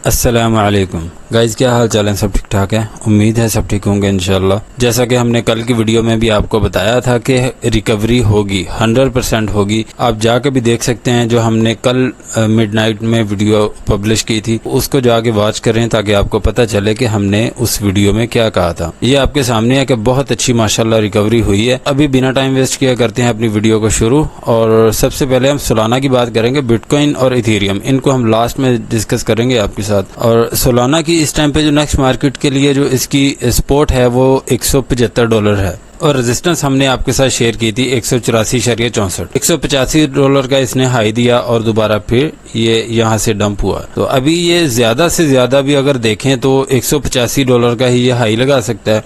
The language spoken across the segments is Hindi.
अस्सलाम वालेकुम गाइज़, क्या हाल चाल है? सब ठीक ठाक है। उम्मीद है सब ठीक होंगे इंशाल्लाह। जैसा कि हमने कल की वीडियो में भी आपको बताया था कि रिकवरी होगी, 100% होगी। आप जाके भी देख सकते हैं, जो हमने कल मिडनाइट में वीडियो पब्लिश की थी उसको जाके वॉच करें ताकि आपको पता चले कि हमने उस वीडियो में क्या कहा था। ये आपके सामने है कि बहुत अच्छी माशाल्लाह रिकवरी हुई है। अभी बिना टाइम वेस्ट किया करते हैं अपनी वीडियो को शुरू। और सबसे पहले हम सोलाना की बात करेंगे, बिटकॉइन और इथेरियम, इनको हम लास्ट में डिस्कस करेंगे आपके साथ। और सोलाना की इस टाइम पे जो नेक्स्ट मार्केट के लिए जो इसकी सपोर्ट है वो $175 है और रेजिस्टेंस हमने आपके साथ शेयर की थी 184.64। $185 का इसने हाई दिया और दोबारा फिर ये यहाँ से डंप हुआ। तो अभी ये ज्यादा से ज्यादा भी अगर देखें तो $185 का ही ये हाई लगा सकता है।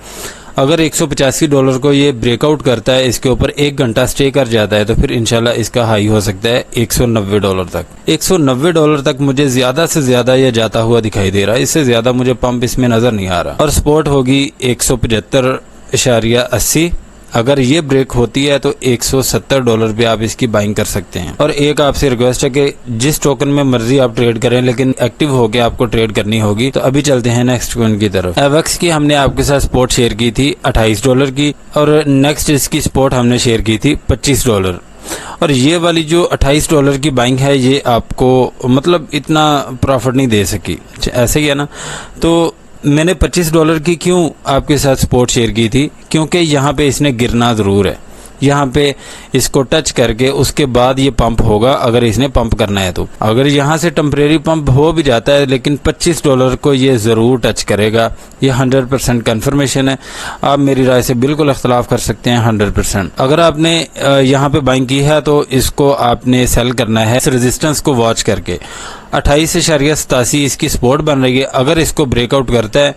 अगर $185 को ये ब्रेकआउट करता है, इसके ऊपर 1 घंटा स्टे कर जाता है, तो फिर इंशाल्लाह इसका हाई हो सकता है $190 तक। $190 तक मुझे ज्यादा से ज्यादा ये जाता हुआ दिखाई दे रहा है, इससे ज्यादा मुझे पंप इसमें नजर नहीं आ रहा। और सपोर्ट होगी 175.80। अगर ये ब्रेक होती है तो $170 पे आप इसकी बाइंग कर सकते हैं। और एक आपसे रिक्वेस्ट है कि जिस टोकन में मर्जी आप ट्रेड करें, लेकिन एक्टिव होके आपको ट्रेड करनी होगी। तो अभी चलते हैं नेक्स्ट कॉइन की तरफ। एवेक्स की हमने आपके साथ सपोर्ट शेयर की थी $28 की और नेक्स्ट इसकी सपोर्ट हमने शेयर की थी $25। और ये वाली जो $28 की बाइंग है ये आपको मतलब इतना प्रॉफिट नहीं दे सकी, ऐसे ही है ना। तो मैंने $25 की क्यों आपके साथ सपोर्ट शेयर की थी, क्योंकि यहाँ पे इसने गिरना ज़रूर है। यहाँ पे इसको टच करके उसके बाद ये पंप होगा, अगर इसने पंप करना है तो। अगर यहाँ से टेम्परेरी पंप हो भी जाता है, लेकिन $25 को ये ज़रूर टच करेगा। ये 100% कन्फर्मेशन है। आप मेरी राय से बिल्कुल इख्तलाफ कर सकते हैं 100%। अगर आपने यहाँ पे बाइंग की है तो इसको आपने सेल करना है इस रेजिस्टेंस को वॉच करके। 28.87 इसकी सपोर्ट बन रही है। अगर इसको ब्रेकआउट करता है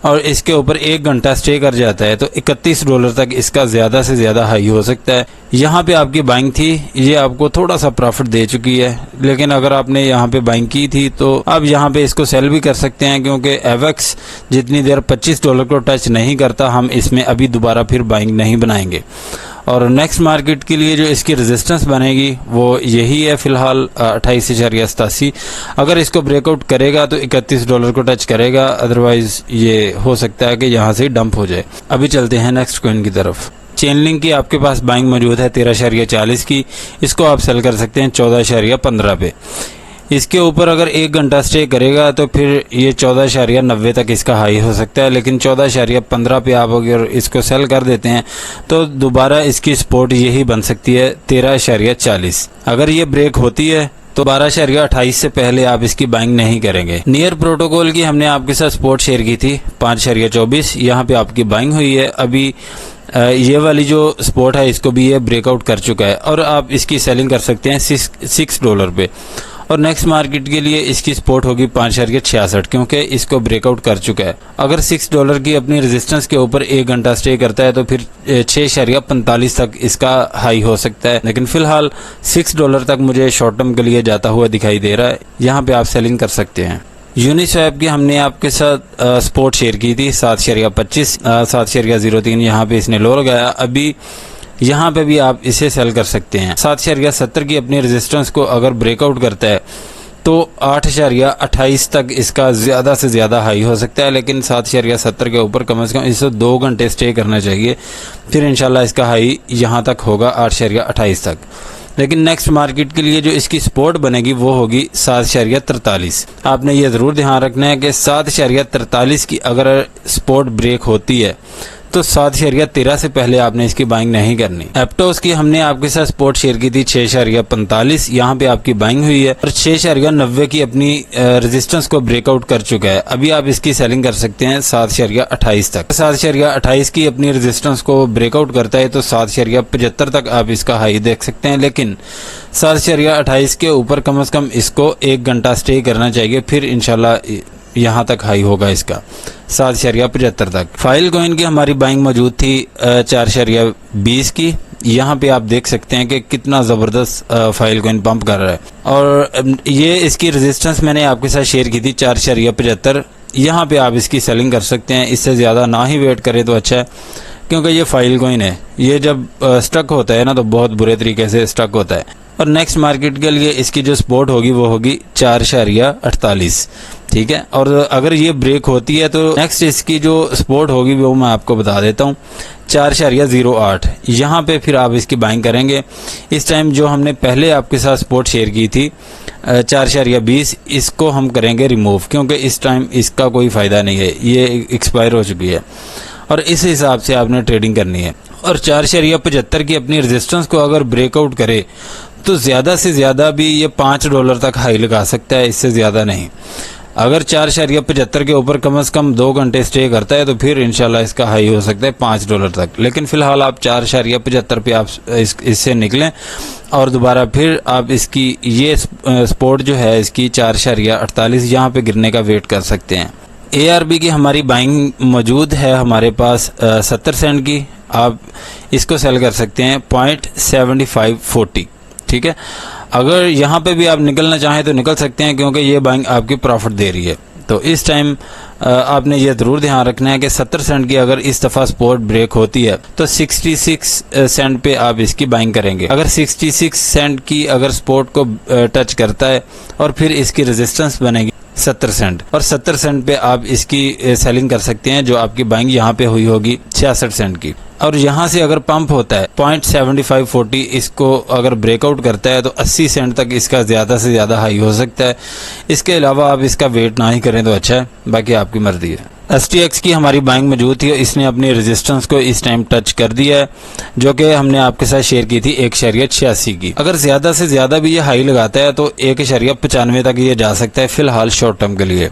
और इसके ऊपर 1 घंटा स्टे कर जाता है तो $31 तक इसका ज्यादा से ज्यादा हाई हो सकता है। यहाँ पे आपकी बाइंग थी, ये आपको थोड़ा सा प्रॉफिट दे चुकी है, लेकिन अगर आपने यहाँ पे बाइंग की थी तो आप यहाँ पे इसको सेल भी कर सकते हैं, क्योंकि एवेक्स जितनी देर $25 को टच नहीं करता, हम इसमें अभी दोबारा फिर बाइंग नहीं बनाएंगे। और नेक्स्ट मार्केट के लिए जो इसकी रेजिस्टेंस बनेगी वो यही है फिलहाल 28.87। अगर इसको ब्रेकआउट करेगा तो $31 को टच करेगा, अदरवाइज ये हो सकता है कि यहाँ से डंप हो जाए। अभी चलते हैं नेक्स्ट कॉइन की तरफ। चेनलिंक की आपके पास बाइंग मौजूद है 13.40 की, इसको आप सेल कर सकते हैं 14.15 पे। इसके ऊपर अगर 1 घंटा स्टे करेगा तो फिर ये 14.90 तक इसका हाई हो सकता है, लेकिन 14.15 पे आप अगर इसको सेल कर देते हैं तो दोबारा इसकी सपोर्ट यही बन सकती है 13.40। अगर ये ब्रेक होती है तो 12.28 से पहले आप इसकी बाइंग नहीं करेंगे। नियर प्रोटोकॉल की हमने आपके साथ सपोर्ट शेयर की थी 5.24, यहाँ पे आपकी बाइंग हुई है। अभी ये वाली जो सपोर्ट है इसको भी ये ब्रेकआउट कर चुका है और आप इसकी सेलिंग कर सकते हैं $6 पे। और नेक्स्ट मार्केट के लिए इसकी सपोर्ट होगी 5.66, क्योंकि इसको ब्रेकआउट कर चुका है। अगर $6 की अपनी रेजिस्टेंस के ऊपर 1 घंटा स्टे करता है तो फिर 6.45 तक इसका हाई हो सकता है, लेकिन फिलहाल $6 तक मुझे शॉर्ट टर्म के लिए जाता हुआ दिखाई दे रहा है। यहाँ पे आप सेलिंग कर सकते हैं। यूनिस्वैप की हमने आपके साथ सपोर्ट शेयर की थी 7.25, 7.03 यहाँ पे इसने लो लगाया। अभी यहाँ पे भी आप इसे सेल कर सकते हैं। 7.70 की अपनी रेजिस्टेंस को अगर ब्रेकआउट करता है तो 8.28 तक इसका ज्यादा से ज्यादा हाई हो सकता है, लेकिन 7.70 के ऊपर कम से कम इसे 2 घंटे स्टे करना चाहिए, फिर इंशाल्लाह इसका हाई यहाँ तक होगा 8.28 तक। लेकिन नेक्स्ट मार्केट के लिए जो इसकी सपोर्ट बनेगी वो होगी 7.43। आपने ये जरूर ध्यान रखना है कि 7.43 की अगर सपोर्ट ब्रेक होती है तो 7.13 से पहले आपने इसकी बाइंग नहीं करनी। एप्टोस की हमने आपके साथ सपोर्ट शेयर की थी 6.45, यहाँ पे आपकी बाइंग हुई है और 6.90 की अपनी रेजिस्टेंस को ब्रेकआउट कर चुका है। अभी आप इसकी सेलिंग कर सकते हैं 7.28 तक। 7.28 की अपनी रेजिस्टेंस को ब्रेकआउट करता है तो 7.75 तक आप इसका हाई देख सकते हैं, लेकिन 7.28 के ऊपर कम से कम इसको 1 घंटा स्टे करना चाहिए, फिर इंशाल्लाह यहाँ तक हाई होगा इसका 7.75 तक। फाइल कॉइन की हमारी बाइंग मौजूद थी 4.20 की। यहाँ पे आप देख सकते हैं कि कितना ज़बरदस्त फाइल कॉइन पंप कर रहा है। और ये इसकी रेजिस्टेंस मैंने आपके साथ शेयर की थी 4.75। यहाँ पे आप इसकी सेलिंग कर सकते हैं, इससे ज़्यादा ना ही वेट करें तो अच्छा है, क्योंकि ये फाइल कॉइन है, ये जब स्टक होता है ना तो बहुत बुरे तरीके से स्टक होता है। और नेक्स्ट मार्केट के लिए इसकी जो सपोर्ट होगी वो होगी 4.48। ठीक है। और अगर ये ब्रेक होती है तो नेक्स्ट इसकी जो सपोर्ट होगी वो मैं आपको बता देता हूँ, 4.08। यहाँ पे फिर आप इसकी बाइंग करेंगे। इस टाइम जो हमने पहले आपके साथ सपोर्ट शेयर की थी 4.20, इसको हम करेंगे रिमूव, क्योंकि इस टाइम इसका कोई फ़ायदा नहीं है, ये एक्सपायर हो चुकी है और इस हिसाब से आपने ट्रेडिंग करनी है। और 4.75 की अपनी रेजिस्टेंस को अगर ब्रेकआउट करे तो ज़्यादा से ज़्यादा भी ये $5 तक हाई लगा सकता है, इससे ज़्यादा नहीं। अगर 4.75 के ऊपर कम से कम 2 घंटे स्टे करता है तो फिर इंशाल्लाह इसका हाई हो सकता है $5 तक। लेकिन फ़िलहाल आप 4.75 पे आप इससे निकलें और दोबारा फिर आप इसकी ये सपोर्ट जो है इसकी 4.48 यहाँ पे गिरने का वेट कर सकते हैं। ARB की हमारी बाइंग मौजूद है हमारे पास 70 सेंट की, आप इसको सेल कर सकते हैं 0.7540, ठीक है। अगर यहाँ पे भी आप निकलना चाहें तो निकल सकते हैं, क्योंकि ये बाइंग आपकी प्रॉफिट दे रही है। तो इस टाइम आपने ये ज़रूर ध्यान रखना है कि 70 सेंट की अगर इस दफ़ा सपोर्ट ब्रेक होती है तो 66 सेंट पे आप इसकी बाइंग करेंगे। अगर 66 सेंट की अगर सपोर्ट को टच करता है और फिर इसकी रेजिस्टेंस बनेगी 70 सेंट, और 70 सेंट पे आप इसकी सेलिंग कर सकते हैं, जो आपकी बाइंग यहाँ पे हुई होगी 66 सेंट की। और यहाँ से अगर पंप होता है 0.7540, इसको अगर ब्रेकआउट करता है तो 80 सेंट तक इसका ज़्यादा से ज़्यादा हाई हो सकता है। इसके अलावा आप इसका वेट ना ही करें तो अच्छा है, बाकी आपकी मर्जी है। STX की हमारी बाइंग मौजूद थी, इसने अपनी रेजिस्टेंस को इस टाइम टच कर दिया है, जो कि हमने आपके साथ शेयर की थी 1.86 की। अगर ज़्यादा से ज़्यादा भी ये हाई लगाता है तो 1.95 तक ये जा सकता है फ़िलहाल शॉर्ट टर्म के लिए।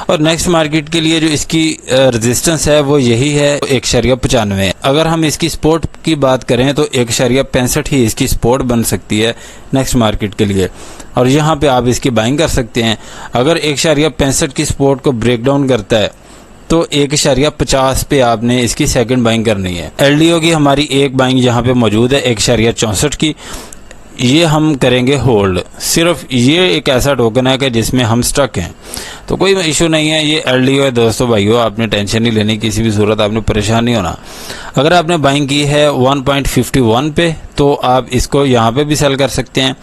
और नेक्स्ट मार्केट के लिए जो इसकी रेजिस्टेंस है वो यही है 1.95। अगर हम इसकी सपोर्ट की बात करें तो 1.65 ही इसकी सपोर्ट बन सकती है नेक्स्ट मार्केट के लिए, और यहाँ पे आप इसकी बाइंग कर सकते हैं। अगर 1.65 की सपोर्ट को ब्रेक डाउन करता है तो 1.50 पे आपने इसकी सेकंड बाइंग करनी है। LDO की हमारी एक बाइंग यहाँ पे मौजूद है 1.64 की, ये हम करेंगे होल्ड। सिर्फ ये एक ऐसा टोकन है कि जिसमें हम स्टक हैं, तो कोई इशू नहीं है, ये LDO है दोस्तों भाइयों, आपने टेंशन नहीं लेनी, किसी भी सूरत आपने परेशान नहीं होना। अगर आपने बाइंग की है 1.51 पे तो आप इसको यहाँ पे भी सेल कर सकते हैं।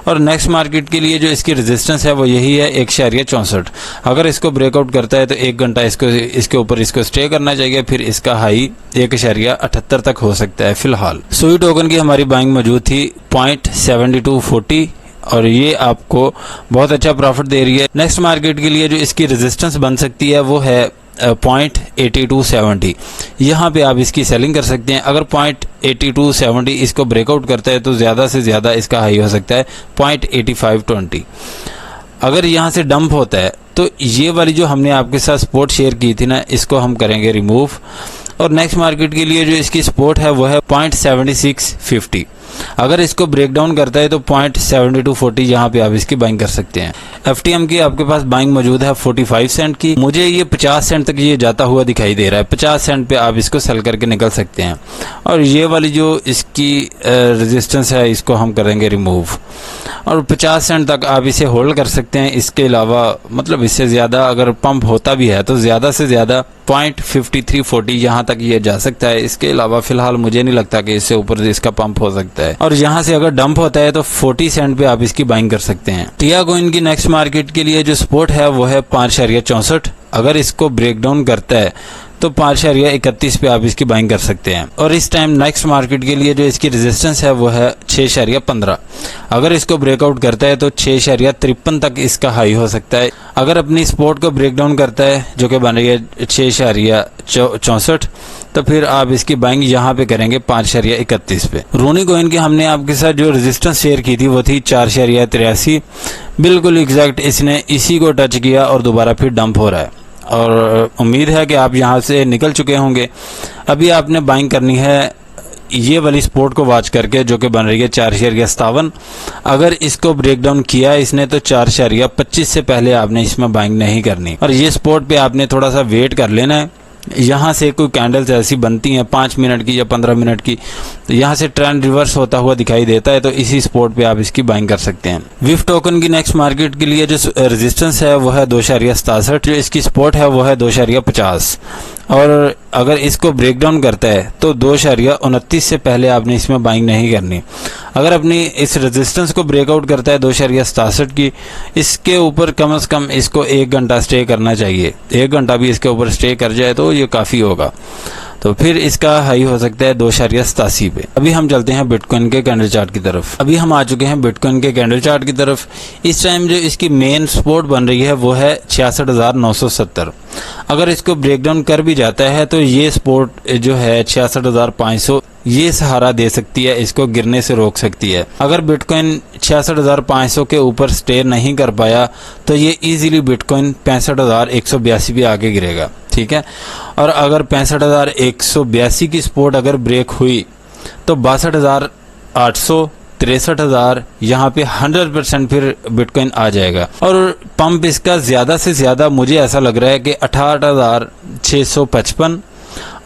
और नेक्स्ट मार्केट के लिए जो इसकी रेजिस्टेंस है वो यही है 1.64। अगर इसको ब्रेकआउट करता है तो 1 घंटा इसके ऊपर इसको स्टे करना चाहिए, फिर इसका हाई 1.78 तक हो सकता है फ़िलहाल। सुई टोकन की हमारी बाइंग मौजूद थी 0.7240 और ये आपको बहुत अच्छा प्रॉफिट दे रही है। नेक्स्ट मार्केट के लिए जो इसकी रेजिस्टेंस बन सकती है वो है 0.8270, यहाँ पे आप इसकी सेलिंग कर सकते हैं। अगर 0.8270 इसको ब्रेकआउट करता है तो ज़्यादा से ज़्यादा इसका हाई हो सकता है 0.8520। अगर यहाँ से डंप होता है तो ये वाली जो हमने आपके साथ सपोर्ट शेयर की थी ना, इसको हम करेंगे रिमूव। और नेक्स्ट मार्केट के लिए जो इसकी सपोर्ट है वो है 0.7650। अगर इसको ब्रेक डाउन करता है तो 0.7240 यहाँ पे आप इसकी बाइंग कर सकते हैं। FTM की आपके पास बाइंग मौजूद है 45 सेंट की, मुझे ये 50 सेंट तक ये जाता हुआ दिखाई दे रहा है। 50 सेंट पे आप इसको सेल करके निकल सकते हैं। और ये वाली जो इसकी रेजिस्टेंस है इसको हम करेंगे रिमूव, और 50 सेंट तक आप इसे होल्ड कर सकते हैं। इसके अलावा मतलब इससे ज़्यादा अगर पंप होता भी है तो ज़्यादा से ज़्यादा 0.5340 यहाँ तक ये जा सकता है। इसके अलावा फ़िलहाल मुझे नहीं लगता कि इससे ऊपर इसका पंप हो सकता है। और यहाँ से अगर डंप होता है तो 40 सेंट पे आप इसकी बाइंग कर सकते हैं। टिया कॉइन की नेक्स्ट मार्केट के लिए जो सपोर्ट है वो है 5.64। अगर इसको ब्रेक डाउन करता है तो 5.31 पे आप इसकी बाइंग कर सकते हैं। और इस टाइम नेक्स्ट मार्केट के लिए जो इसकी रेजिस्टेंस है वो है 6.15। अगर इसको ब्रेकआउट करता है तो 6.53 तक इसका हाई हो सकता है। अगर अपनी सपोर्ट को ब्रेक डाउन करता है जो कि बन रही है 6.64, तो फिर आप इसकी बाइंग यहाँ पे करेंगे 5.31 पे। रूनी कॉइन की हमने आपके साथ जो रेजिस्टेंस शेयर की थी वो थी 4.83। बिल्कुल एग्जैक्ट इसने इसी को टच किया और दोबारा फिर डंप हो रहा है, और उम्मीद है कि आप यहाँ से निकल चुके होंगे। अभी आपने बाइंग करनी है ये वाली सपोर्ट को वॉच करके जो कि बन रही है 4.57। अगर इसको ब्रेक डाउन किया इसने तो 4.25 से पहले आपने इसमें बाइंग नहीं करनी, और ये सपोर्ट पे आपने थोड़ा सा वेट कर लेना है। यहाँ से कोई कैंडल्स ऐसी बनती हैं 5 मिनट की या 15 मिनट की, तो यहाँ से ट्रेंड रिवर्स होता हुआ दिखाई देता है, तो इसी सपोर्ट पे आप इसकी बाइंग कर सकते हैं। विफ टोकन की नेक्स्ट मार्केट के लिए जो रेजिस्टेंस है वो है 2.67, जो इसकी सपोर्ट है वो है 2.50। और अगर इसको ब्रेक डाउन करता है तो 2.29 से पहले आपने इसमें बाइंग नहीं करनी। अगर अपनी इस रेजिस्टेंस को ब्रेकआउट करता है 2.67 की, इसके ऊपर कम से कम इसको 1 घंटा स्टे करना चाहिए। 1 घंटा भी इसके ऊपर स्टे कर जाए तो ये काफ़ी होगा, तो फिर इसका हाई हो सकता है 2.87 पे। अभी हम चलते हैं बिटकॉइन के कैंडल चार्ट की तरफ। अभी हम आ चुके हैं बिटकॉइन के कैंडल चार्ट की तरफ। इस टाइम जो इसकी मेन सपोर्ट बन रही है वो है 66,970। अगर इसको ब्रेक डाउन कर भी जाता है तो ये सपोर्ट जो है 66,500 ये सहारा दे सकती है, इसको गिरने से रोक सकती है। अगर बिटकॉइन 66,500 के ऊपर स्टे नहीं कर पाया तो ये इजीली बिटकॉइन 65,182 पे आके गिरेगा, ठीक है। और अगर 65,182 की सपोर्ट अगर ब्रेक हुई तो 62,800 63,000 यहाँ पे 100% फिर बिटकॉइन आ जाएगा। और पंप इसका ज़्यादा से ज़्यादा मुझे ऐसा लग रहा है कि 68,655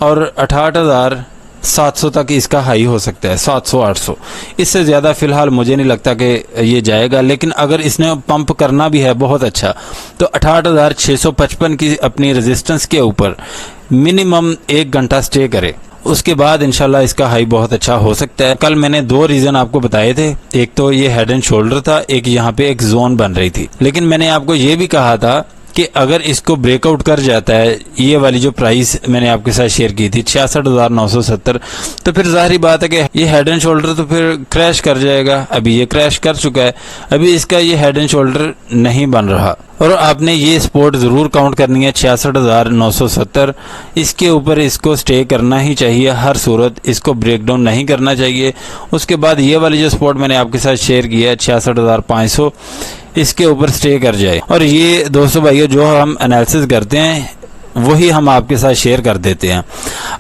और 68,700 तक इसका हाई हो सकता है, 700-800। इससे ज़्यादा फ़िलहाल मुझे नहीं लगता कि ये जाएगा, लेकिन अगर इसने पंप करना भी है बहुत अच्छा तो 68,655 की अपनी रेजिस्टेंस के ऊपर मिनिमम 1 घंटा स्टे करे, उसके बाद इंशाल्लाह इसका हाई बहुत अच्छा हो सकता है। कल मैंने 2 रीज़न आपको बताए थे, एक तो ये हेड एंड शोल्डर था, एक यहाँ पे एक जोन बन रही थी। लेकिन मैंने आपको ये भी कहा था कि अगर इसको ब्रेकआउट कर जाता है, ये वाली जो प्राइस मैंने आपके साथ शेयर की थी 66,970, तो फिर जाहिर बात है कि ये हेड एंड शोल्डर तो फिर क्रैश कर जाएगा। अभी ये क्रैश कर चुका है, अभी इसका ये हेड एंड शोल्डर नहीं बन रहा। और आपने ये सपोर्ट ज़रूर काउंट करनी है 66,970, इसके ऊपर इसको स्टे करना ही चाहिए हर सूरत, इसको ब्रेक डाउन नहीं करना चाहिए। उसके बाद ये वाली जो सपोर्ट मैंने आपके साथ शेयर किया है 66,500, इसके ऊपर स्टे कर जाए। और ये दोस्तों भाइयों जो हम एनालिसिस करते हैं वही हम आपके साथ शेयर कर देते हैं।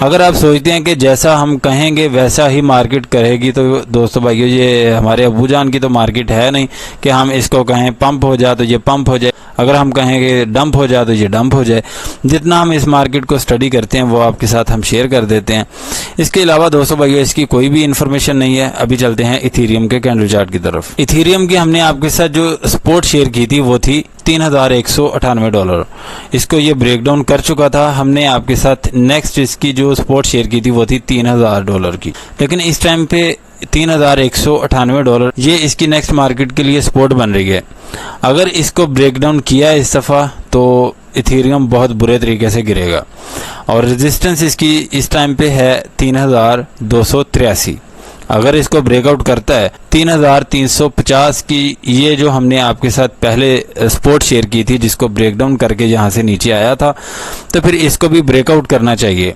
अगर आप सोचते हैं कि जैसा हम कहेंगे वैसा ही मार्केट करेगी तो दोस्तों भाइयों ये हमारे अबू जान की तो मार्केट है नहीं कि हम इसको कहें पंप हो जाए तो ये पंप हो जाए, अगर हम कहेंगे डंप हो जाए तो ये डंप हो जाए। जितना हम इस मार्केट को स्टडी करते हैं वो आपके साथ हम शेयर कर देते हैं। इसके अलावा दोस्तों भाइयों इसकी कोई भी इन्फॉर्मेशन नहीं है। अभी चलते हैं इथेरियम के कैंडल चार्ट की तरफ। इथेरियम की हमने आपके साथ जो सपोर्ट शेयर की थी वो थी $3,198। इसको ये ब्रेक डाउन कर चुका था। हमने आपके साथ नेक्स्ट इसकी जो सपोर्ट शेयर की थी वो थी $3,000 की, लेकिन इस टाइम पे $3,198 ये इसकी नेक्स्ट मार्केट के लिए सपोर्ट बन रही है। अगर इसको ब्रेक डाउन किया इस दफ़ा तो इथेरियम बहुत बुरे तरीके से गिरेगा। और रेजिस्टेंस इसकी इस टाइम पे है 3,283। अगर इसको ब्रेकआउट करता है 3,350 की, ये जो हमने आपके साथ पहले सपोर्ट शेयर की थी जिसको ब्रेक डाउन करके यहाँ से नीचे आया था, तो फिर इसको भी ब्रेकआउट करना चाहिए।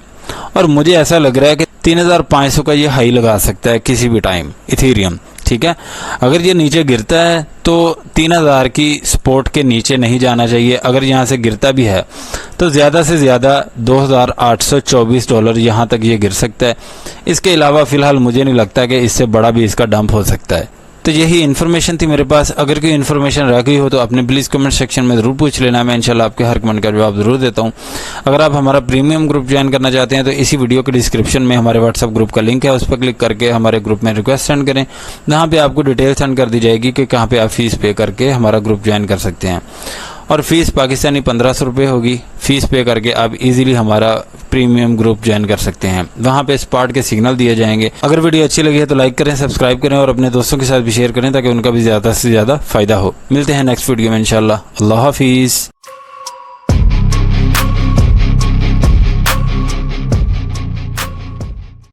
और मुझे ऐसा लग रहा है कि 3,500 का ये हाई लगा सकता है किसी भी टाइम इथेरियम, ठीक है। अगर ये नीचे गिरता है तो 3,000 की सपोर्ट के नीचे नहीं जाना चाहिए। अगर यहाँ से गिरता भी है तो ज़्यादा से ज़्यादा $2,824 यहाँ तक ये गिर सकता है। इसके अलावा फ़िलहाल मुझे नहीं लगता कि इससे बड़ा भी इसका डंप हो सकता है। तो यही इन्फॉर्मेशन थी मेरे पास। अगर कोई इन्फॉर्मेशन रह गई हो तो अपने प्लीज़ कमेंट सेक्शन में ज़रूर पूछ लेना, मैं इंशाल्लाह आपके हर कमेंट का जवाब ज़रूर देता हूँ। अगर आप हमारा प्रीमियम ग्रुप ज्वाइन करना चाहते हैं तो इसी वीडियो के डिस्क्रिप्शन में हमारे व्हाट्सअप ग्रुप का लिंक है, उस पर क्लिक करके हमारे ग्रुप में रिक्वेस्ट सेंड करें। जहाँ पर आपको डिटेल सेंड कर दी जाएगी कि कहाँ पर आप फीस पे करके हमारा ग्रुप ज्वाइन कर सकते हैं। और फीस पाकिस्तानी 1500 रुपये होगी। फीस पे करके आप इजीली हमारा प्रीमियम ग्रुप ज्वाइन कर सकते हैं। वहाँ पे स्पॉट के सिग्नल दिए जाएंगे। अगर वीडियो अच्छी लगी है तो लाइक करें, सब्सक्राइब करें और अपने दोस्तों के साथ भी शेयर करें ताकि उनका भी ज़्यादा से ज़्यादा फ़ायदा हो। मिलते हैं नेक्स्ट वीडियो में इंशाल्लाह। अल्लाह हाफिज़।